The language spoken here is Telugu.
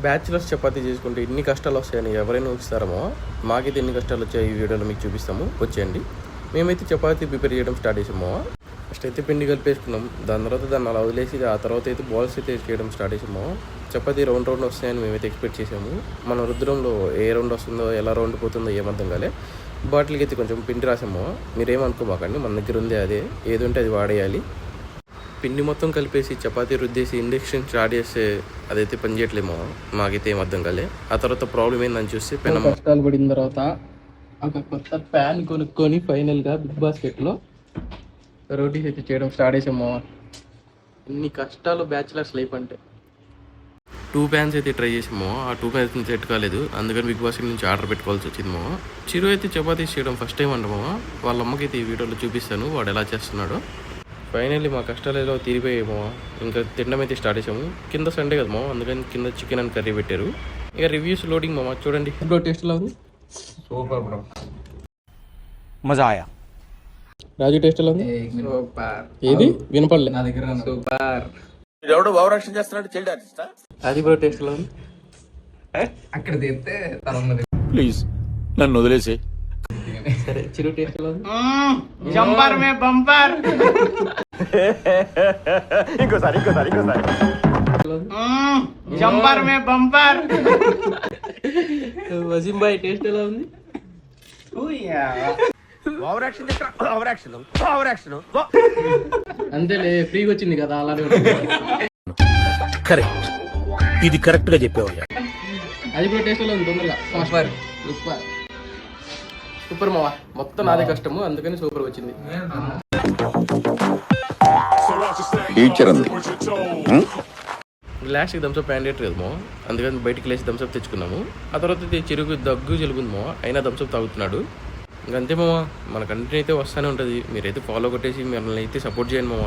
బ్యాచిలర్స్ చపాతీ చేసుకుంటే ఇన్ని కష్టాలు వస్తాయని ఎవరైనా ఊహిస్తారమో, మాకైతే ఎన్ని కష్టాలు వచ్చాయి ఈ వీడియోలో మీకు చూపిస్తాము, వచ్చేయండి. మేమైతే చపాతీ ప్రిపేర్ చేయడం స్టార్ట్ చేసాము. ఫస్ట్ అయితే పిండి కలిపేసుకున్నాం, దాని తర్వాత దాన్ని అలా వదిలేసి ఆ తర్వాత అయితే బాల్స్ అయితే చేయడం స్టార్ట్ చేసాము. చపాతీ రౌండ్ వస్తాయని మేమైతే ఎక్స్పెక్ట్ చేసాము. మన రుద్రంలో ఏ రౌండ్ వస్తుందో, ఎలా రౌండ్ పోతుందో ఏమర్థం కాలే. బాటిల్కి అయితే కొంచెం పిండి రాసాము. మీరేమనుకోమాకండి, మన దగ్గర ఉంది అదే, ఏది ఉంటే అది వాడేయాలి. పిండి మొత్తం కలిపేసి చపాతీ రుద్దేసి ఇండక్షన్ స్టార్ట్ చేస్తే అదైతే పని చేయట్లేమో, మాకైతే ఏం అర్థం కాలే. ఆ తర్వాత ప్రాబ్లం ఏందని చూస్తే పెనం కష్టాలు పడిన తర్వాత ఒక కొత్త ప్యాన్ కొనుక్కొని ఫైనల్గా బిగ్ బాస్కెట్లో రోటీస్ అయితే చేయడం స్టార్ట్ చేసాము. ఇన్ని కష్టాలు బ్యాచిలర్స్ లైఫ్ అంటే. 2 ప్యాన్స్ అయితే ట్రై చేసాము. ఆ 2 ప్యాన్స్ నుంచి సెట్ కాలేదు, అందుకని బిగ్ బాస్కెట్ నుంచి ఆర్డర్ పెట్టుకోవాల్సి వచ్చిందేమో. చిరు అయితే చపాతీస్ చేయడం ఫస్ట్ టైం అంటామో. వాళ్ళ అమ్మకి అయితే ఈ వీడియోలో చూపిస్తాను వాడు ఎలా చేస్తున్నాడో. ఫైనల్లీ మా కష్టాలు ఏదో తీరిపోయేమో, ఇంకా తినడం అయితే స్టార్ట్ చేసాము. కింద సండే కదమో, అందుకని కింద చికెన్ అండ్ కర్రీ పెట్టారు. ఇక రివ్యూస్ లోడింగ్ మామ, చూడండి బ్రో టేస్ట్ ఎలా ఉంది. సూపర్ బ్రో, మజా ఆయా. రాజు టేస్ట్ ఎలా ఉంది. సూపర్. ఏది వినపడలే నా దగ్గర సూపర్. ఎవడో ఓవరాక్షన్ చేస్తున్నాడు, చైల్డ్ ఆర్టిస్టా. అది బ్రో టేస్ట్ ఎలా ఉంది. అక్కడ తీస్తే తన ఉన్నది. ప్లీజ్ నన్ను వదిలేసి. సరే చిరు టేస్ట్ ఎలా ఉంది. జంపర్ మే బంపర్. ఇంకోసారి జంపర్ మే బంపర్. వజీం బాయ్ టేస్ట్ ఎలా ఉంది. ఓవరాక్షన్ అంతేలే, ఫ్రీగా వచ్చింది కదా అలానే ఉంటుంది. కరెక్ట్, ఇది కరెక్ట్ గా చెప్పావయ్యా. అది కూడా టేస్ట్ ఎలా ఉంది. తొందరగా సూపర్ సూపర్ సూపర్ మావా, మొత్తం నాదే కష్టము, అందుకని సూపర్ వచ్చింది. లాస్ట్కి థమ్స్అప్ ప్యాండేట్ కదమో, అందుకని బయటికి లేచి థమ్స్అప్ తెచ్చుకున్నాము. ఆ తర్వాత చిరుకు దగ్గు జలుబుందేమో, అయినా థమ్స్అప్ తాగుతున్నాడు. ఇంకంతే మామ, మన కంటెంట్ అయితే వస్తూనే ఉంటుంది. మీరైతే ఫాలో కొట్టేసి మిమ్మల్ని అయితే సపోర్ట్ చేయండి మామ.